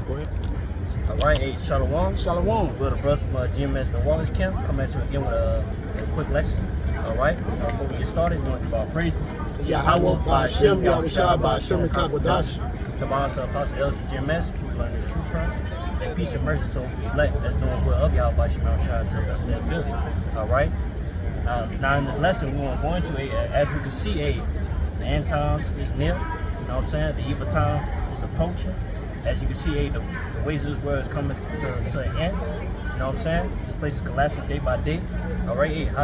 Go ahead. All right, hey, Shalom. Shalom. We're the brothers from GMS the Wallace Camp. Coming at you again with a quick lesson. All right, before we get started, we want to give our praises. Yahweh, Ba'ashem, Yahushua, Ba'ashem, and Kabadash. The Master Apostle Elder GMS, we learn this truth from. And peace and mercy to the elect that's doing well of Yahweh, Ba'ashem, Yahushua, to the best of their ability. All right. Now in this lesson, we want to go into as we can see, the end times is near. You know what I'm saying? The evil time is approaching. As you can see, the ways of this world is coming to an end. You know what I'm saying? This place is collapsing day by day. All right, how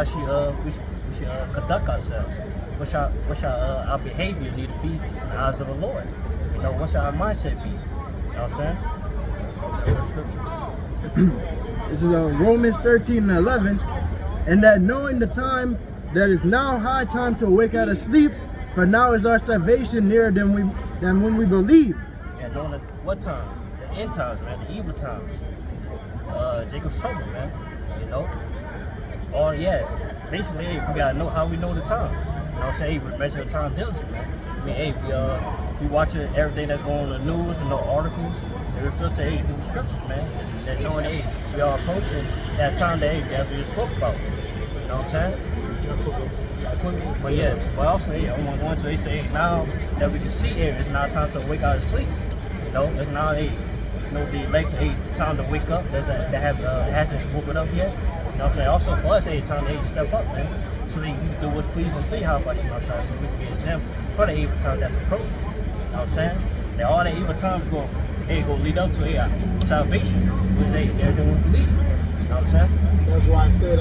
we should conduct ourselves? What's our behavior need to be in the eyes of the Lord? You know, what's our mindset be? You know what I'm saying? That's scripture. This is Romans 13:11, and that knowing the time that is now high time to awake out of sleep, for now is our salvation nearer than when we believe. And knowing what time? The end times, man, the evil times. Jacob's trouble, man. You know? Or basically, we gotta know how we know the time. You know what I'm saying? We measure the time diligently, man. I mean, we watching everything that's going on in the news and the articles. They refer to the scriptures, man. That knowing we are approaching that time that we just spoke about. You know what I'm saying? But also, I want to go into, they say, now that we can see it's now time to wake out of sleep. You know, it's now the elect time to wake up that hasn't woken up yet. You know what I'm saying? Also for us, time to step up, man. So they can do what's pleasing to you, how about you know, so we can be an example for the evil time that's approaching. You know what I'm saying? That all the evil times go lead up to salvation, which they're doing believe. You know what I'm saying? That's why I said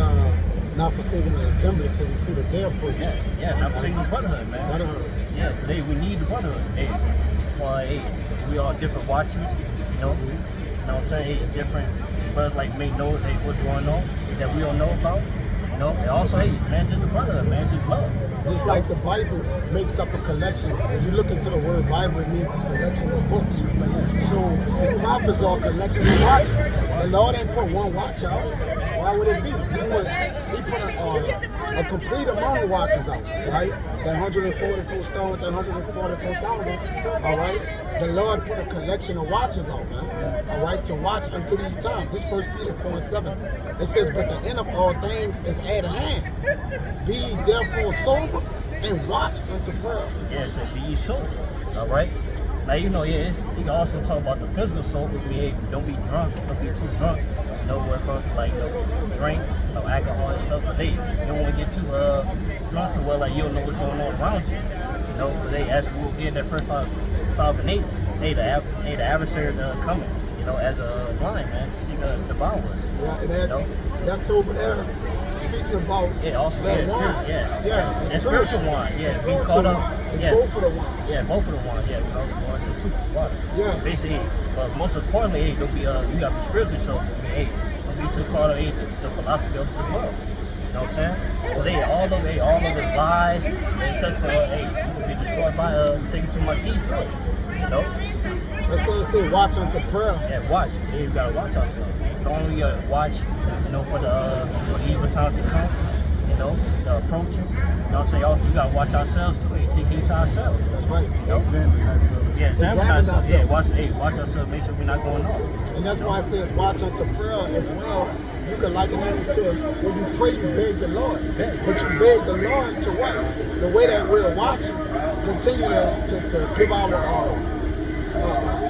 not forsaking the assembly, for we see the day approach. Yeah, not forsaking the brotherhood, man. Brotherhood. Yeah, today we need the brotherhood. We are different watchers, you know what I'm saying? Different brothers like may know what's going on that we don't know about. You know, and also man, just the brotherhood, man, just love. Just like the Bible makes up a collection. When you look into the word Bible, it means a collection of books. So the prophets are a collection of watches. The Lord ain't put one watch out. Why would it be? He put a complete amount of watches out, right? That 144 stone with the 144,000, all right? The Lord put a collection of watches out, man, all right, to watch until these times. This 1 Peter 4:7. It says, but the end of all things is at hand. Be ye therefore sober and watch unto prayer. Yeah, it says be ye sober, all right? Now, you know, you can also talk about the physical sober. Don't be drunk, don't be too drunk. You know, where it comes to, like, drink, alcohol and stuff, but you don't want to get too drunk to where, like, you don't know what's going on around you. You know, because as we'll get that first 5 and 8, the adversaries are coming, you know, as a blind man, seek to devour us. Yeah, and that sober there speaks about also that wine. Yeah, it's spiritual wine. Yeah, be caught up. It's both of the wines. Yeah, both of the wines. Yeah, going to two water. Yeah. Basically, but most importantly, don't be you got to be spiritually sober. Don't be too caught up in the philosophy of this world. You know what I'm saying? So all of the lies and such, you will be destroyed by taking too much heed to it. You know? Let's say watch unto prayer. Yeah, watch. You gotta watch ourselves. Don't only watch, you know, for the evil times to come. You know, the approaching. You know what I'm saying? Also, we gotta watch ourselves too. Take heed to ourselves. That's right. You know? Examine ourselves. Yeah, examine ourselves. Yeah, watch ourselves. Make sure we're not going off. And that's why it says watch unto prayer as well. You can liken it to when you pray, you beg the Lord. But you beg the Lord to what? The way that we're watching, continue to give our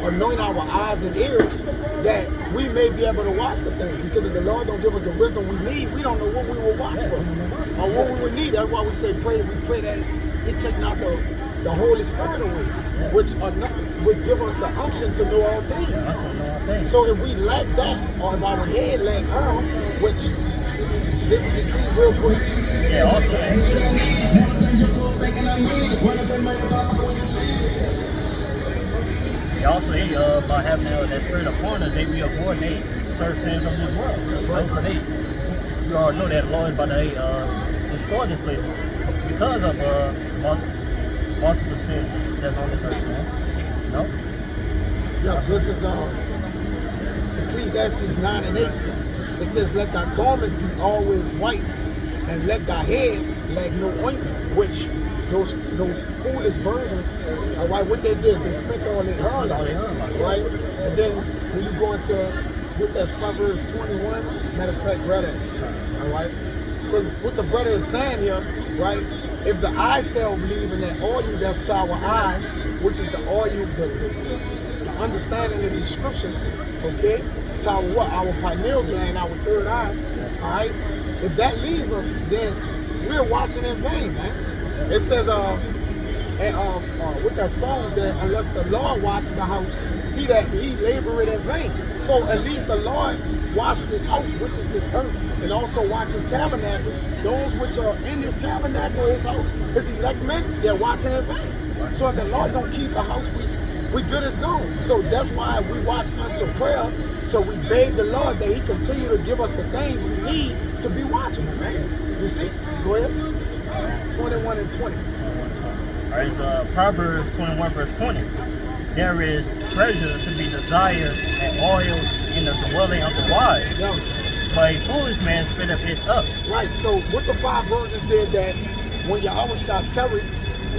anoint our eyes and ears that we may be able to watch the thing. Because if the Lord don't give us the wisdom we need, we don't know what we will watch for or what we would need. That's why we say pray. We pray that He take not the Holy Spirit away, which give us the unction to know all things. So if we lack that, or if our head lack which this is a key real quick. Yeah, also about having that spirit upon us, we avoid certain sins of this world. That's right. Because we already know that the Lord is about to destroy this place because of multiple sins that's on this earth, man. You know? Yeah, this is Ecclesiastes 9 and 8. It says, let thy garments be always white, and let thy head lack no ointment, which those foolish versions, all right, what they did, they spent all their oil on it, right? And then when you go into what that's Proverbs 21, matter of fact, grab that, all right? Because what the brother is saying here, right? If the eye cell believe in that oil that's to our eyes, which is the oil, the understanding of these scriptures, okay? To our what? Our pineal gland, our third eye, all right? If that leaves us, then we're watching in vain, man. It says, with that song that unless the Lord watch the house, he laboreth in vain. So at least the Lord watch this house, which is this earth, and also watch his tabernacle. Those which are in his tabernacle, his house, his elect men, they're watching in vain. So if the Lord don't keep the house, we good as gone. So that's why we watch unto prayer. So we beg the Lord that he continue to give us the things we need to be watching, man. You see? Go ahead. 21 and 20. All right, so Proverbs 21 verse 20. There is treasure to be desired and oil in the dwelling of the wise. Yeah. But a foolish man spitteth it up. Right, so what the 5 virgins did that when Yahweh shot Terry,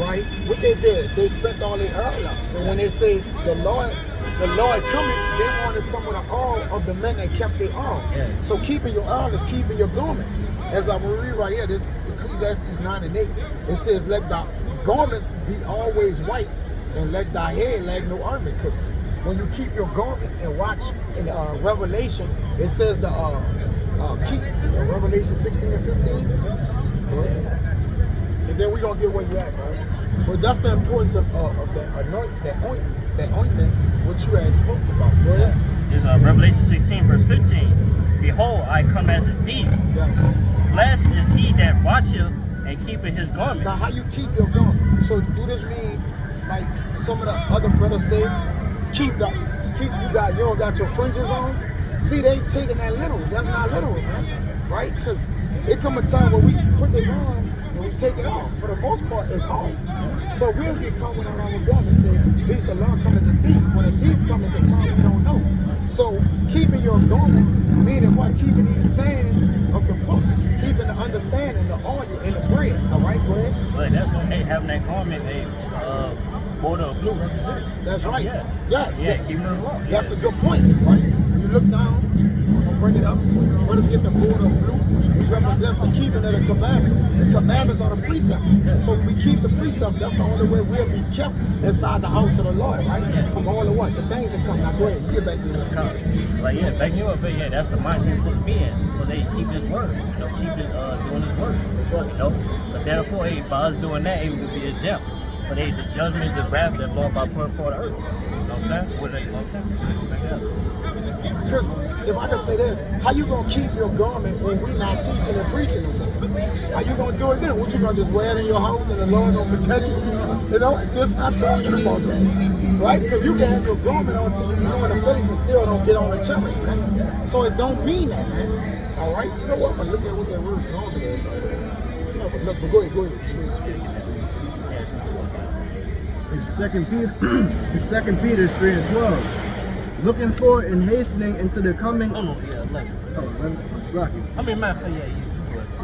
right, what they did, they spent all their oil up. And when they say the Lord coming, they wanted some of the oil of the men that kept their oil. Yeah. So keeping your oil is keeping your garments. As I'm going to read right here, this Ecclesiastes 9 and 8, it says, let thy garments be always white, and let thy hair lack no ornament. Because when you keep your garment and watch in Revelation, it says keep Revelation 16 and 15. And then we're going to get where you're at, man. But that's the importance of that ointment, what you had spoke about. Go ahead. Is Revelation 16 verse 15. Behold, I come as a thief. Yeah. Blessed is he that watcheth and keepeth his garment. Now, how you keep your garment? So, do this mean like some of the other brothers say, you don't got your fringes on? See, they taking that literal. That's not literal, man. Right? Because it come a time where we put this on and we take it off. For the most part, it's off. So we'll get caught with our garment and say, at least the Lord comes as a thief. When a thief comes at a time we don't know. So keeping your garment, meaning what? Keeping these sayings of the book, keeping the understanding, the oil, and the bread. All right, go ahead. But that's what having that garment, border of blue represents. That's right. Yeah, keeping it along. That's a good point, right? When you look down, I'll bring it up. Brothers get the border of blue, which represents the keeping of the commandments. The commandments are the precepts. So when we keep the precepts, that's the only way we'll be kept inside the house of the Lord, right? From all the what? The things that come. Now go ahead, you get back to your lesson. Like, back you up, but that's the mindset you're supposed to be in. Because they keep this word, keep it doing this word. That's right. But therefore, by us doing that, it would be exempt. But the judgment, the wrath that Lord by putting forth the earth. You know what I'm saying? What are you Because if I can say this, how you gonna keep your garment when we not teaching and preaching no more? How you gonna do it then? What you gonna just wear it in your house and the Lord gonna protect you? You know, this not talking about that, right? Because you can have your garment on till you blue in the face and still don't get on the chariot, man. So it don't mean that, man. All right, you know what? But look at what that word garment is right there. No, but look, but go ahead, speak. It's 2 Peter 3 and 12. Looking for and hastening into the coming. Oh, no, yeah, 11. Oh, 11. It's lucky. I mean, matter of fact,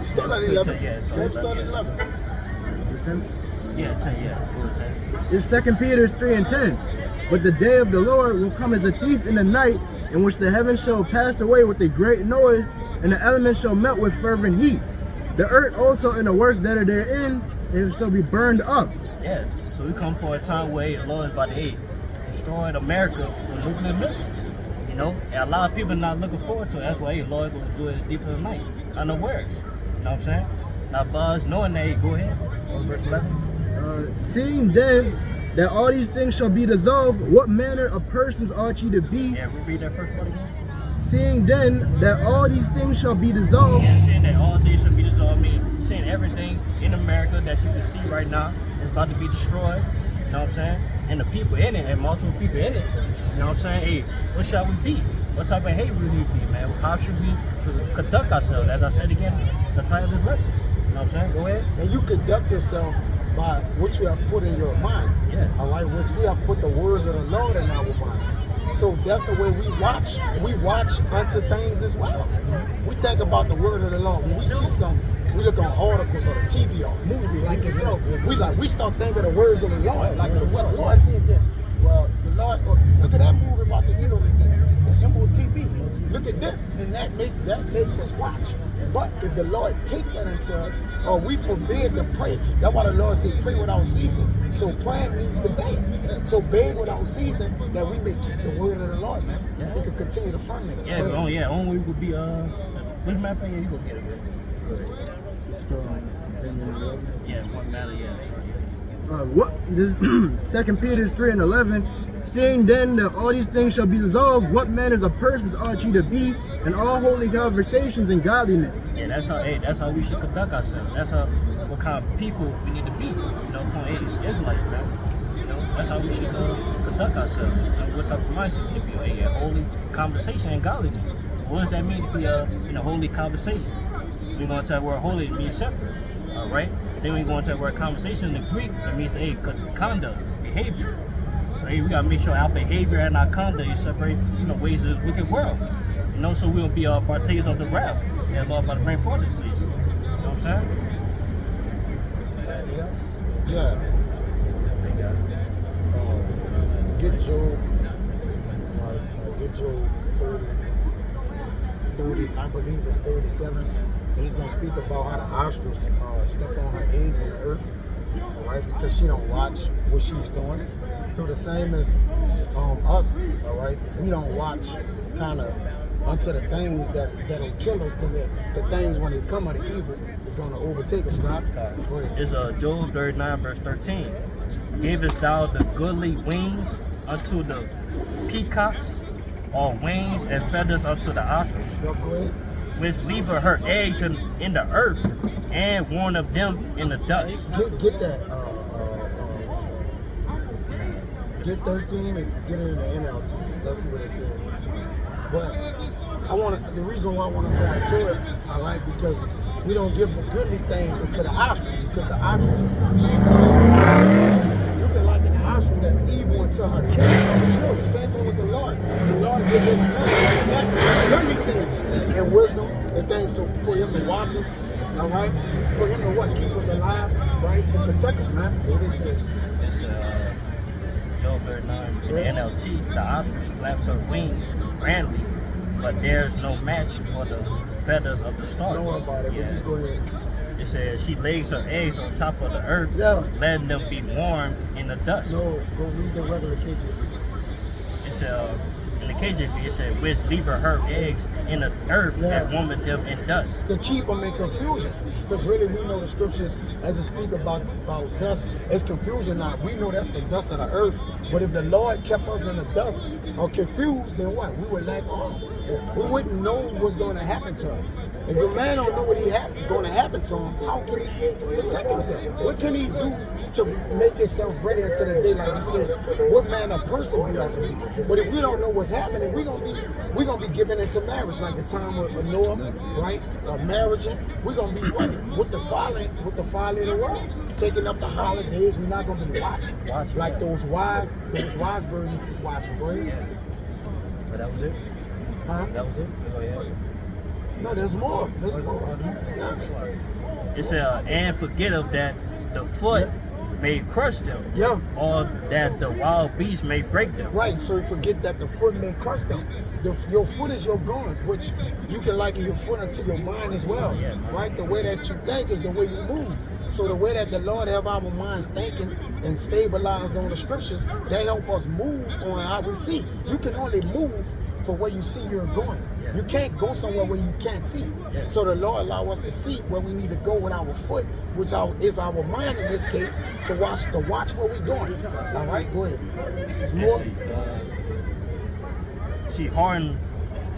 you Start at 11. Yeah, Tab start at 11. The 10? Yeah, 10, yeah. Go to 10. It's 2 Peter 3 and 10. But the day of the Lord will come as a thief in the night, in which the heavens shall pass away with a great noise, and the elements shall melt with fervent heat. The earth also and the works that are therein, it shall be burned up. Yeah, so we come for a time where the Lord is about to destroy America with nuclear missiles, and a lot of people not looking forward to it. That's why the Lord going to do it deep in the night, unawares. You know what I'm saying? Now, Buzz, knowing that, go ahead, verse 11. Seeing then that all these things shall be dissolved, what manner of persons ought ye to be? Yeah, we read that first part again. Seeing then that all these things shall be dissolved. Yeah, saying that all things shall be dissolved, saying everything in America that you can see right now is about to be destroyed. You know what I'm saying? And the people in it, and multiple people in it. You know what I'm saying? Hey, what shall we be? What type of hate will we be, man? How should we conduct ourselves? As I said again, the title of this lesson. You know what I'm saying? Go ahead. And you conduct yourself by what you have put in your mind. Yeah. All right, which we have put the words of the Lord in our mind. So that's the way we watch. We watch unto things as well. We think about the word of the Lord. When we see something we look on articles or the TV or movie like yourself, we start thinking the words of the Lord, like well, the Lord said this. Well, the Lord, look at that movie about the MOTB. Look at this, and that makes us watch. But if the Lord take that into us, or we forbid to pray, that's why the Lord said pray without ceasing. So praying means to beg. So beg without ceasing, that we may keep the word of the Lord, man. Yeah. We can continue to ferment us. Only would be which matter of fact, you go get it, man. So, continuing. Yeah, one matter, yeah. Sorry. What this 2 Peter 3:11, saying then that all these things shall be dissolved, what manners of persons ought ye to be, in all holy conversations and godliness. Yeah, that's how we should conduct ourselves. That's what kind of people we need to be. Israelites, man. That's how we should conduct ourselves. What type of mindset we need to be? A holy conversation and godliness. What does that mean to be in a holy conversation? We're going to tell the word holy, it means separate. All right? Then we're going to the word conversation in the Greek, it means conduct, behavior. So we gotta make sure our behavior and our conduct is separate from the ways of this wicked world. So we don't be partakers of the wrath that Lord about to bring forth this place. You know what I'm saying? Yeah. Get Job. Get Job 30, I believe it's 37. And it's going to speak about how the ostrich step on her eggs in the earth, all right, because she don't watch what she's doing. So the same as us, all right, if we don't watch kind of unto the things that'll kill us, then the things when they come of the evil is going to overtake us, right? It's Job 39 verse 13. Gavest thou the goodly wings unto the peacocks, or wings and feathers unto the ostrich? Which leave her eggs in the earth, and warn of them in the dust. Get that. Get 13 and get it in the NLT. Let's see what it says. But the reason why I want to go into it, all right, because we don't give the goodly things into the ostrich, because the ostrich, she's you can liken the ostrich that's evil until her children. Same thing with the Lord. The Lord gives us goodly things and wisdom and things for him to watch us, all right? For him to what? Keep us alive, right? To protect us, man. What it says. It's Job 39 in the NLT. The ostrich flaps her wings grandly, but there's no match for the feathers of the stork. Don't worry about it. We'll just go ahead. It says she lays her eggs on top of the earth, letting them be warm in the dust. No, go read the regular KJV. It's in the KJV, it said, which leave her eggs in the earth that warmeth them in dust. To keep them in confusion. Because really we know the scriptures as it speak about dust, it's confusion now. We know that's the dust of the earth. But if the Lord kept us in the dust or confused, then what? We would lack all. We wouldn't know what's going to happen to us. If a man don't know what going to happen to him, how can he protect himself? What can he do to make himself ready until the day, like you said? What man or person we ought to be? But if we don't know what's happening, we're gonna be giving into marriage, like the time of Noah, right? Marriage. We're gonna be what? With the folly of the world, taking up the holidays. We're not gonna be watching like those wise virgins was watching. Go ahead. But that was it. Huh? That was it. That's all you had. No, there's more. There's more. Yeah. It said, and forget of that the foot may crush them. Yeah. Or that the wild beast may break them. Right. So forget that the foot may crush them. Your foot is your guns, which you can liken your foot unto your mind as well. Right. The way that you think is the way you move. So the way that the Lord have our minds thinking and stabilized on the scriptures, they help us move on how we see. You can only move for where you see you're going. You can't go somewhere where you can't see. So the Lord allow us to see where we need to go with our foot, which is our mind in this case, to watch where we're going. All right, go ahead. There's more.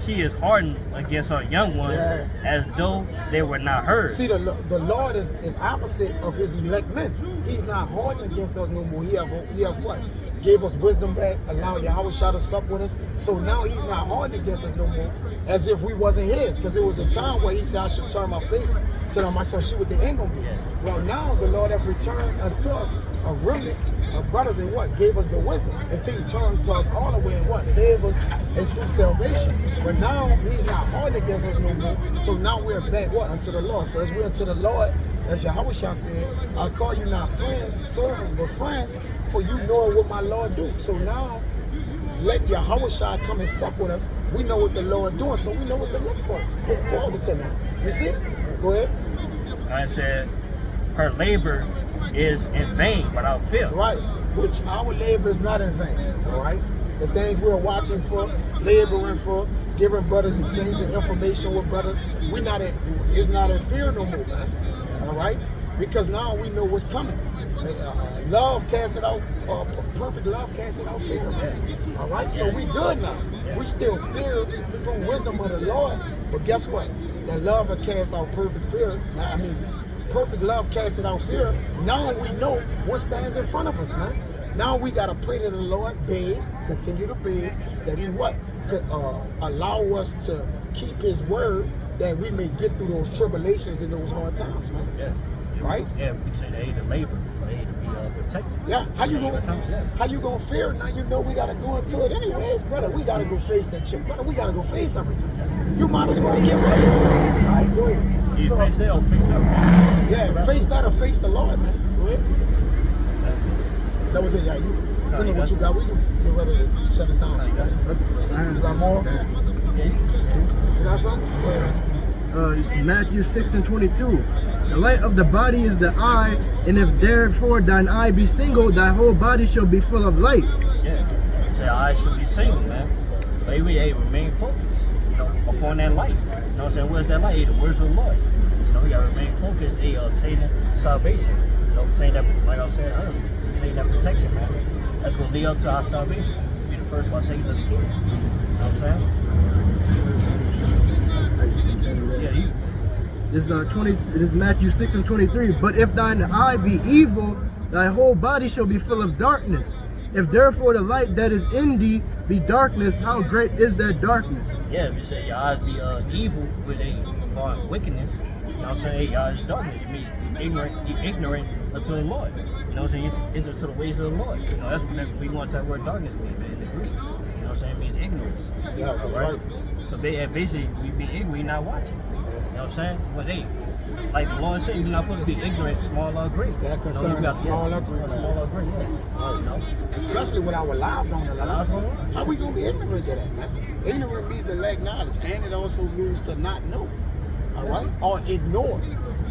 She is hardened against her young ones as though they were not hers. See, the Lord is opposite of his elect men. He's not hardened against us no more. He have what? gave us wisdom back, allowed Yahweh Shah to sup with us. So now he's not hard against us no more, as if we wasn't his. Because there was a time where he said I should turn my face to them, I shall see what they ain't gonna be. Well, now the Lord have returned unto us a remnant of brothers and what? Gave us the wisdom until he turned to us all the way and what? Save us and through salvation. But now he's not hard against us no more. So now we're back what? Unto the Lord. So as we're unto the Lord, as Yahweh Shah said, I call you not friends, servants, but friends, for you know what my Lord do. So now let Yahweh Shah come and sup with us. We know what the Lord doing, so we know what to look for all the time. You see? Go ahead. I said, her labor is in vain without fear. Right. Which our labor is not in vain. All right. The things we're watching for, laboring for, giving brothers, exchanging information with brothers, it's not in fear no more, man. All right. Because now we know what's coming. Love casts it out. Perfect love casts it out fear, man. All right. So we good now. We still fear through wisdom of the Lord. But guess what? That love will cast out perfect fear. Perfect love casting out fear. Now we know what stands in front of us, man. Now we gotta pray to the Lord, beg, continue to beg, that he what? Could allow us to keep his word, that we may get through those tribulations and those hard times, man. Yeah. Right? Yeah, we say they to labor for they to be protected. Yeah. How you gonna fear? Now you know we gotta go into it anyways, brother. We gotta go face that shit, brother. We gotta go face everything. You might as well get ready. All right, go ahead. You face that or face that? Yeah, face that or face the Lord, man. Go ahead. That was it, yeah. You finish what you got. We can get ready to shut it down. You got more? You got something? It's Matthew 6:22. The light of the body is the eye, and if therefore thine eye be single, thy whole body shall be full of light. Yeah. Say our eyes should be single, man. But we remain focused, upon that light. You know what I'm saying? Where's that light? The words of the Lord. We gotta remain focused, obtaining salvation. Obtain that, like I said earlier, obtain that protection, man. That's gonna lead up to our salvation. Be the first partakers of the kingdom. You know what I'm saying? Yeah, you. This is Matthew 6:23. But if thine eye be evil, thy whole body shall be full of darkness. If therefore the light that is in thee be darkness, how great is that darkness? Yeah, if you say your eyes be evil with a wickedness, you know what I'm saying? Hey, your eyes is darkness. You mean ignorant unto the Lord. You know what I'm saying? You enter to the ways of the Lord. That's what we want that word darkness mean, man, in the Greek. You know what I'm saying? It means ignorance. Yeah, that's right. So basically, we be ignorant, we not watching. You know what I'm saying? But hey, like the Lord said, you're not supposed to be ignorant, small or great. That concerns small or great. Small or great, yeah. Especially with our lives on the line. How we gonna be ignorant to that, man? Ignorant means to lack knowledge, and it also means to not know. All right? Or ignore.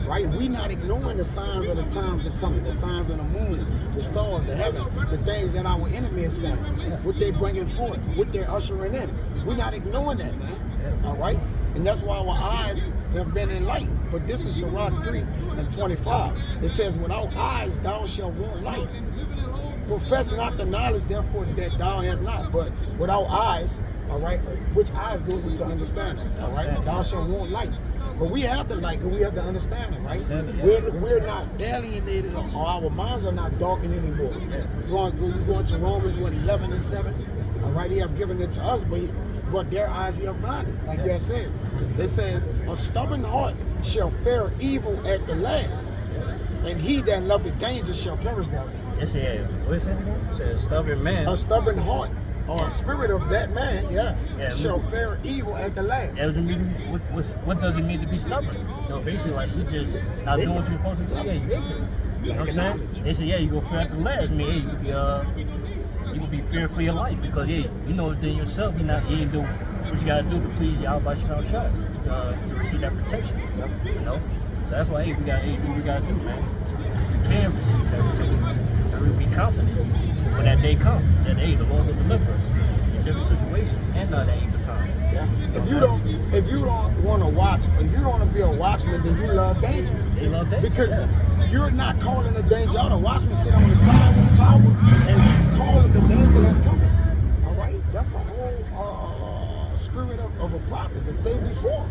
Right? We not ignoring the signs of the times are coming, the signs of the moon, the stars, the heaven, the things that our enemy is saying, what they bringing forth, what they're ushering in. We're not ignoring that, man. All right? And that's why our eyes have been enlightened. But this is Sirach 3:25. It says, without eyes thou shalt want light. Profess not the knowledge, therefore, that thou hast not. But without eyes, all right, which eyes goes into understanding, all right? Thou shalt want light. But we have the light, because we have the understanding, right? We're not alienated, or our minds are not darkened anymore. You go into Romans 11:7. All right, he have given it to us, but their eyes he have blinded, like you said. It says, a stubborn heart shall fare evil at the last, and he that loveth danger shall perish therein. Yes, yeah. What is it again? It says, stubborn man. A stubborn heart, or a spirit of that man, shall fare evil at the last. What does it mean to be stubborn? Basically, like you just not doing what you're supposed to do. Yeah, you're ignorant. You know what I'm saying? They say, you go fare at the last. I mean, you will be fearing for your life, because you know within yourself you ain't doing what you gotta do to please Yahweh Shah to receive that protection. So that's why we gotta do what we gotta do, man. So we can receive that protection, and we be confident when that day comes, that the Lord will deliver us in different situations and at evil time. If you don't want to watch, if you don't want to be a watchman, then you love danger. They love danger because you're not calling the danger out. A watchman sit on the tower and call the danger that's coming. All right, that's the whole spirit of a prophet that say before.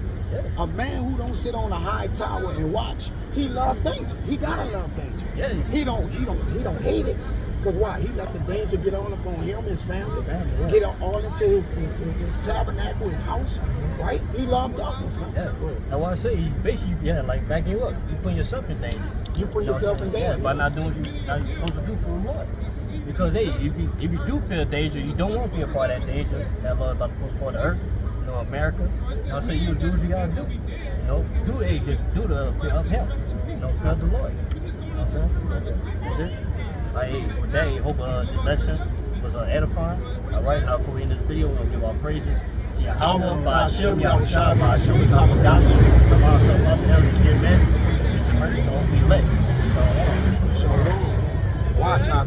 A man who don't sit on a high tower and watch, he love danger. He gotta love danger. He don't hate it. Because why? He let the danger get all up on him, his family, Yeah. get all into his tabernacle, his house, right? He loved darkness, man. Yeah. That's why I say, you basically, like backing you up. You putting yourself in danger. You put yourself in danger. Yeah, by not doing what you're supposed to do for the Lord. Because hey, if you do feel danger, you don't want to be a part of that danger that Lord about to put for the earth, America. So you do what you gotta do. Just do the fear of Him. Fear of the Lord. You know what I'm saying? That's it. With that, I hope this lesson was edifying. All right, now before we end this video, we're gonna give our praises to Yahweh, Ba'ashem, Yahushua, Ba'ashem, Kamadash. I'm also Elder Jim Mess. Peace and mercy to all the elect. So, Shalom. Watch out.